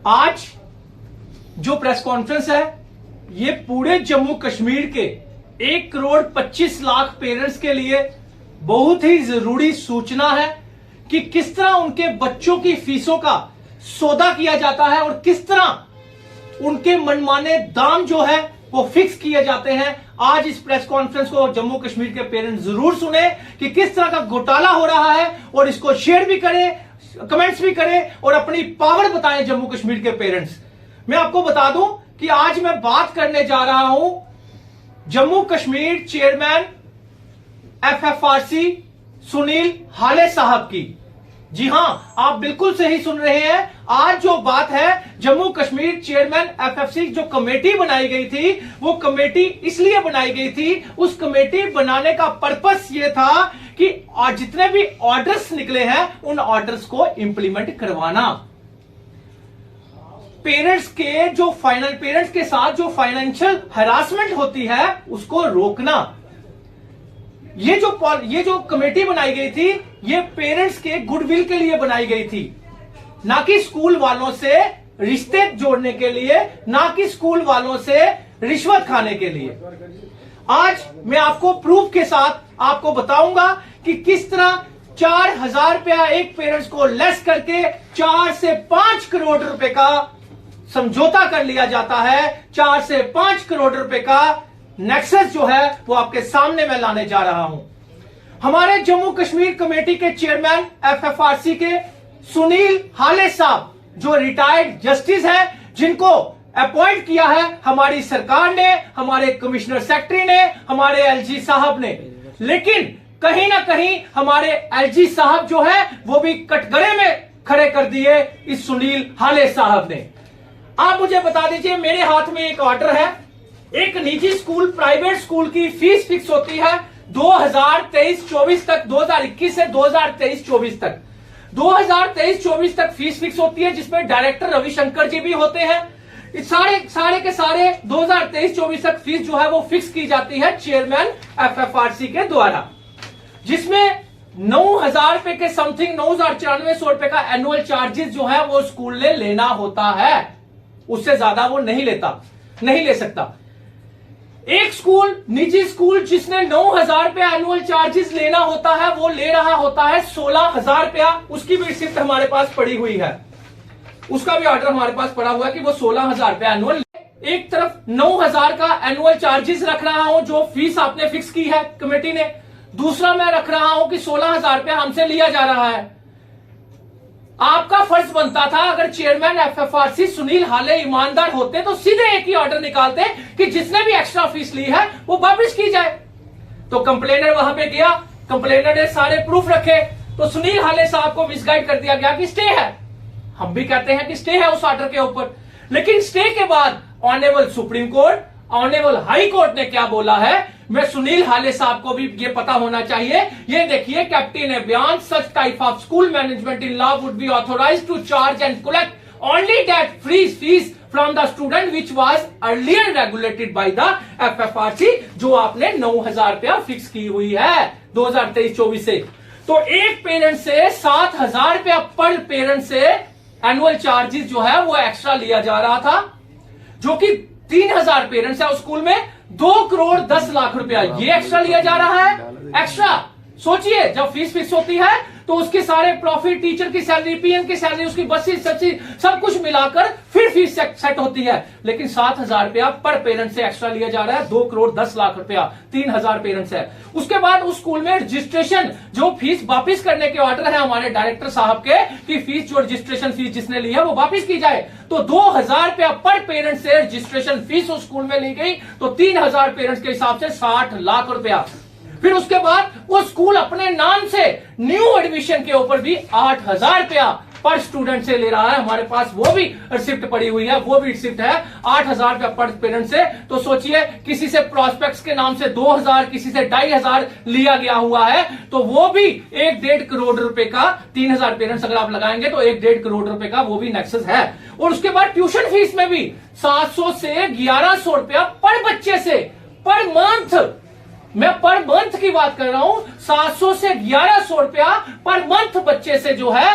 आज जो press conference है ये पूरे जम्मू कश्मीर के 1,25,00,000 पेरेंट्स के लिए बहुत ही जरूरी सूचना है कि किस तरह उनके बच्चों की फीसों का सौदा किया जाता है और किस तरह उनके मनमाने दाम जो है वो फिक्स किए जाते हैं। आज इस प्रेस कॉन्फ्रेंस को जम्मू कश्मीर के पेरेंट्स जरूर सुने कि किस तरह का घोटाला हो रहा है और इसको शेयर भी करें, कमेंट्स भी करें और अपनी पावर बताएं जम्मू कश्मीर के पेरेंट्स। मैं आपको बता दूं कि आज मैं बात करने जा रहा हूं जम्मू कश्मीर चेयरमैन एफएफआरसी सुनील हाले साहब की। जी हां, आप बिल्कुल सही सुन रहे हैं। आज जो बात है जम्मू कश्मीर चेयरमैन एफएफसी जो कमेटी बनाई गई थी वो कमेटी इसलिए बनाई गई थी, उस कमेटी बनाने का पर्पस ये था कि जितने भी ऑर्डर्स निकले हैं उन ऑर्डर्स को इंप्लीमेंट करवाना, पेरेंट्स के साथ जो फाइनेंशियल हरासमेंट होती है उसको रोकना। ये जो कमेटी बनाई गई थी ये पेरेंट्स के गुडविल के लिए बनाई गई थी, ना कि स्कूल वालों से रिश्ते जोड़ने के लिए, ना कि स्कूल वालों से रिश्वत खाने के लिए। आज मैं आपको प्रूफ के साथ आपको बताऊंगा कि किस तरह 4,000 रुपया एक पेरेंट्स को लेस करके 4 से 5 करोड़ रुपए का समझौता कर लिया जाता है। 4 से 5 करोड़ रुपए का नेक्सस जो है वो आपके सामने मैं लाने जा रहा हूं। हमारे जम्मू कश्मीर कमेटी के चेयरमैन एफएफआरसी के सुनील हाले साहब जो रिटायर्ड जस्टिस है, जिनको अपॉइंट किया है हमारी सरकार ने, हमारे कमिश्नर सेक्रेटरी ने, हमारे एलजी साहब ने, लेकिन कहीं ना कहीं हमारे एलजी साहब जो है वो भी कटघरे में खड़े कर दिए इस सुनील हाले साहब ने। आप मुझे बता दीजिए, मेरे हाथ में एक ऑर्डर है, एक निजी स्कूल प्राइवेट स्कूल की फीस फिक्स होती है 2023-24 तक, 2021 से 2023-24 तक, 2023-24 तक फीस फिक्स होती है, जिसमें डायरेक्टर रविशंकर जी भी होते हैं। सारे के सारे 2023-24 तक फीस जो है वो फिक्स की जाती है चेयरमैन एफएफआरसी के द्वारा, जिसमें 9,000 रुपए के समथिंग 9,9400 रुपए का एनुअल चार्जेस जो है वो स्कूल ने लेना होता है, उससे ज्यादा वो नहीं ले सकता। एक स्कूल, निजी स्कूल जिसने 9,000 रुपया एनुअल चार्जेस लेना होता है वो ले रहा होता है 16,000 रुपया। उसकी भी रिसिप्ट हमारे पास पड़ी हुई है, उसका भी ऑर्डर हमारे पास पड़ा हुआ है कि वो 16,000 रुपया एनुअल। एक तरफ 9,000 का एनुअल चार्जेस रख रहा हूं जो फीस आपने फिक्स की है कमेटी ने, दूसरा मैं रख रहा हूं कि 16,000 रुपया हमसे लिया जा रहा है। आपका फर्ज बनता था, अगर चेयरमैन एफएफआरसी सुनील हाले ईमानदार होते तो सीधे एक ही ऑर्डर निकालते कि जिसने भी एक्स्ट्रा फीस ली है वो वापस की जाए। तो कंप्लेनर वहां पे गया, कंप्लेनर ने सारे प्रूफ रखे, तो सुनील हाले साहब को मिसगाइड कर दिया गया कि स्टे है। हम भी कहते हैं कि स्टे है उस ऑर्डर के ऊपर, लेकिन स्टे के बाद honourable supreme court, honourable high court ने क्या बोला है, मैं सुनील हाले साहब को भी ये पता होना चाहिए। ये देखिए, कैप्टन ने बयान, such type of school management in law would be authorised to charge and collect only that free fees from the student which was earlier regulated by the FFRC, जो आपने 9,000 रुपया फिक्स की हुई है 2023-24 से। तो एक पेरेंट से 7,000 रुपया पर पेरेंट से एनुअल चार्जेस जो है वो एक्स्ट्रा लिया जा रहा था, जो कि 3,000 पेरेंट्स है उस स्कूल में, 2,10,00,000 रुपया ये एक्स्ट्रा लिया जा रहा है। एक्स्ट्रा सोचिए, जब फीस फिक्स होती है तो उसके सारे प्रॉफिट, टीचर की सैलरी, पीएम की सैलरी, उसकी बसेस, सब कुछ मिलाकर फिर फीस सेट होती है, लेकिन 7,000 रुपया पर पेरेंट से एक्स्ट्रा लिया जा रहा है। 2,10,00,000 रुपया, 3,000 पेरेंट्स है। उसके बाद उस स्कूल में रजिस्ट्रेशन, जो फीस वापिस करने के ऑर्डर है हमारे डायरेक्टर साहब के कि फीस, जो रजिस्ट्रेशन फीस जिसने ली है वो वापिस की जाए, तो 2,000 रुपया पर पेरेंट से रजिस्ट्रेशन फीस उस स्कूल में ली गई, तो 3,000 पेरेंट्स के हिसाब से 60 लाख रुपया। फिर उसके बाद वो स्कूल अपने नाम से न्यू एडमिशन के ऊपर भी 8,000 रुपया पर स्टूडेंट से ले रहा है। हमारे पास वो भी रिसिप्ट पड़ी हुई है, वो भी रिसिप्ट है 8,000 रुपया पर पेरेंट से। तो सोचिए, किसी से प्रोस्पेक्ट्स के नाम से 2,000, किसी से 2,500 लिया गया हुआ है, तो वो भी 1.5 करोड़ रुपए का, 3,000 पेरेंट्स अगर आप लगाएंगे तो 1.5 करोड़ रुपए का वो भी नेक्सस है। और उसके बाद ट्यूशन फीस में भी 700 से 1,100 रुपया पर बच्चे से पर मंथ, मैं पर मंथ की बात कर रहा हूं, 700 से 1,100 रुपया पर मंथ बच्चे से जो है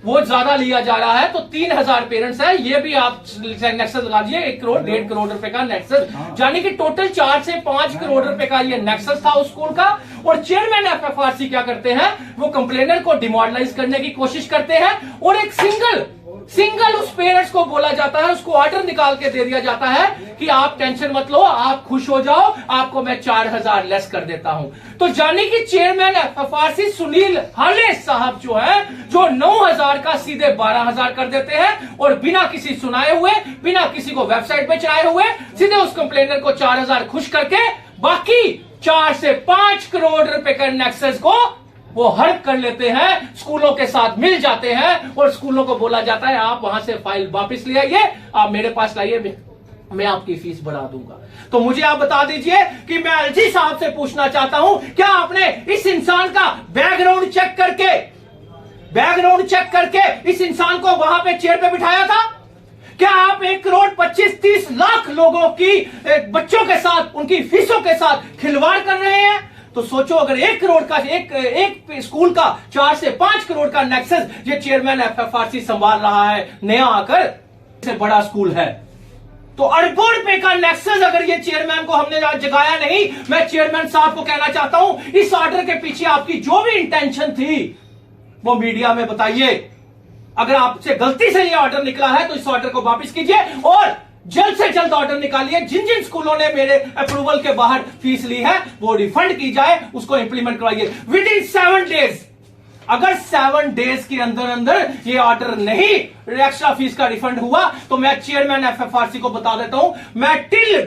वो ज्यादा लिया जा रहा है, तो 3000 पेरेंट्स है, ये भी आप नेक्सस लगा दीजिए, 1 करोड़ 1.5 करोड़ रुपए का नेक्सस, यानी कि टोटल 4 से 5 करोड़ रुपए का ये नेक्सस था उस स्कूल का। और चेयरमैन एफएफआरसी क्या करते हैं, वो कंप्लेनर को डिमोरलाइज करने की कोशिश करते हैं, और एक सिंगल उस पेरेंट्स को बोला जाता है, उसको ऑर्डर निकाल के दे दिया जाता है कि आप टेंशन मत लो, आप खुश हो जाओ, आपको मैं 4000 लेस कर देता हूं। तो जानी कि चेयरमैन एफएफआरसी सुनील हाले साहब जो है, जो 9000 का सीधे 12000 कर देते हैं, और बिना किसी सुनाए हुए, बिना किसी को वेबसाइट पे चढ़ाए हुए, सीधे उस कंप्लेनर को 4000 खुश करके बाकी 4 से 5 करोड़ रुपए के नेक्सस को वो हड़प कर लेते हैं, स्कूलों के साथ मिल जाते हैं, और स्कूलों को बोला जाता है आप वहां से फाइल वापस ले आइए, आप मेरे पास लाइए, मैं आपकी फीस बढ़ा दूंगा। तो मुझे आप बता दीजिए कि मैं एलजी साहब से पूछना चाहता हूं, क्या आपने इस इंसान का बैकग्राउंड चेक करके इस इंसान को वहां पे चेयर पे बिठाया था? क्या आप 1 करोड़ 25-30 लाख लोगों की बच्चों के साथ, उनकी फीसों के साथ खिलवाड़ कर रहे हैं? तो सोचो, अगर 1 करोड़ का एक स्कूल का 4 से 5 करोड़ का नेक्सस ये चेयरमैन एफएफआरसी संभाल रहा है नया आकर, से बड़ा स्कूल है, तो अरबों रुपए का नेक्सस अगर ये चेयरमैन को हमने जगाया नहीं, मैं चेयरमैन साहब को कहना चाहता हूं, इस ऑर्डर के पीछे आपकी जो भी इंटेंशन थी वो मीडिया में बताइए। अगर आपसे गलती से ये ऑर्डर निकला है तो इस ऑर्डर को वापस कीजिए, और जल्द से जल्द ऑर्डर निकालिए, जिन जिन स्कूलों ने मेरे अप्रूवल के बाहर फीस ली है वो रिफंड की जाए, उसको इंप्लीमेंट करवाइए विद इन 7 डेज। अगर 7 डेज के अंदर अंदर ये ऑर्डर नहीं, एक्स्ट्रा फीस का रिफंड हुआ, तो मैं चेयरमैन एफएफआरसी को बता देता हूं, मैं टिल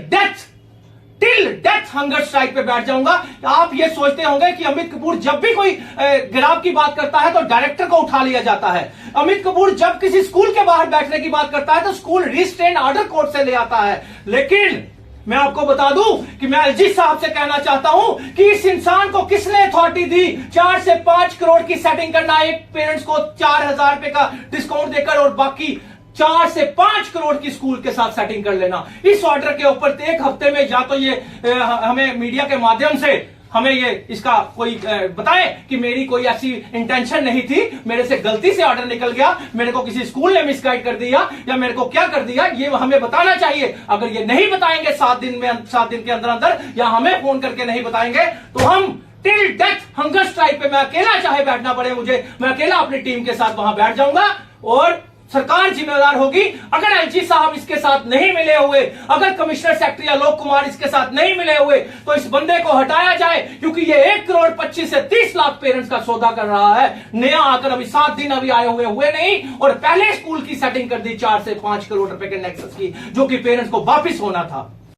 डेथ हंगर स्ट्राइक पे बैठ जाऊंगा। आप ये सोचते होंगे कि अमित कपूर जब भी कोई गिराव की बात करता है तो डायरेक्टर को उठा लिया जाता है, अमित कपूर जब किसी स्कूल के बाहर बैठने की बात करता है तो स्कूल रिस्ट्रेन ऑर्डर कोर्ट से ले आता है। लेकिन मैं आपको बता दूं कि मैं एलजी साहब से कहना चाहता हूं कि इस इंसान को किसने अथॉरिटी दी 4 से 5 करोड़ की सेटिंग करना, एक पेरेंट्स को 4000 रुपए का डिस्काउंट देकर और बाकी 4 से 5 करोड़ की स्कूल के साथ सेटिंग कर लेना। इस ऑर्डर के ऊपर 1 हफ्ते में या तो ये हमें मीडिया के माध्यम से हमें ये इसका कोई बताए कि मेरी कोई ऐसी इंटेंशन नहीं थी, मेरे से गलती से ऑर्डर निकल गया, मेरे को किसी स्कूल ने मिसगाइड कर दिया या मेरे को क्या कर दिया, ये हमें बताना चाहिए। अगर ये नहीं बताएंगे 7 दिन के अंदर अंदर, या हमें फोन करके नहीं बताएंगे, तो हम टिल डेथ हंगर स्ट्राइक पे, मैं अकेला चाहे बैठना पड़े मुझे, मैं अकेला अपनी टीम के साथ वहां बैठ जाऊंगा, और सरकार जिम्मेदार होगी। अगर एलजी साहब इसके साथ नहीं मिले हुए, अगर कमिश्नर सेक्रेटरी आलोक कुमार इसके साथ नहीं मिले हुए, तो इस बंदे को हटाया जाए, क्योंकि ये 1 करोड़ 25 से 30 लाख पेरेंट्स का सौदा कर रहा है नया आकर। अभी 7 दिन अभी आए हुए नहीं, और पहले स्कूल की सेटिंग कर दी 4 से 5 करोड़ रुपए के नेक्सस की, जो कि पेरेंट्स को वापिस होना था।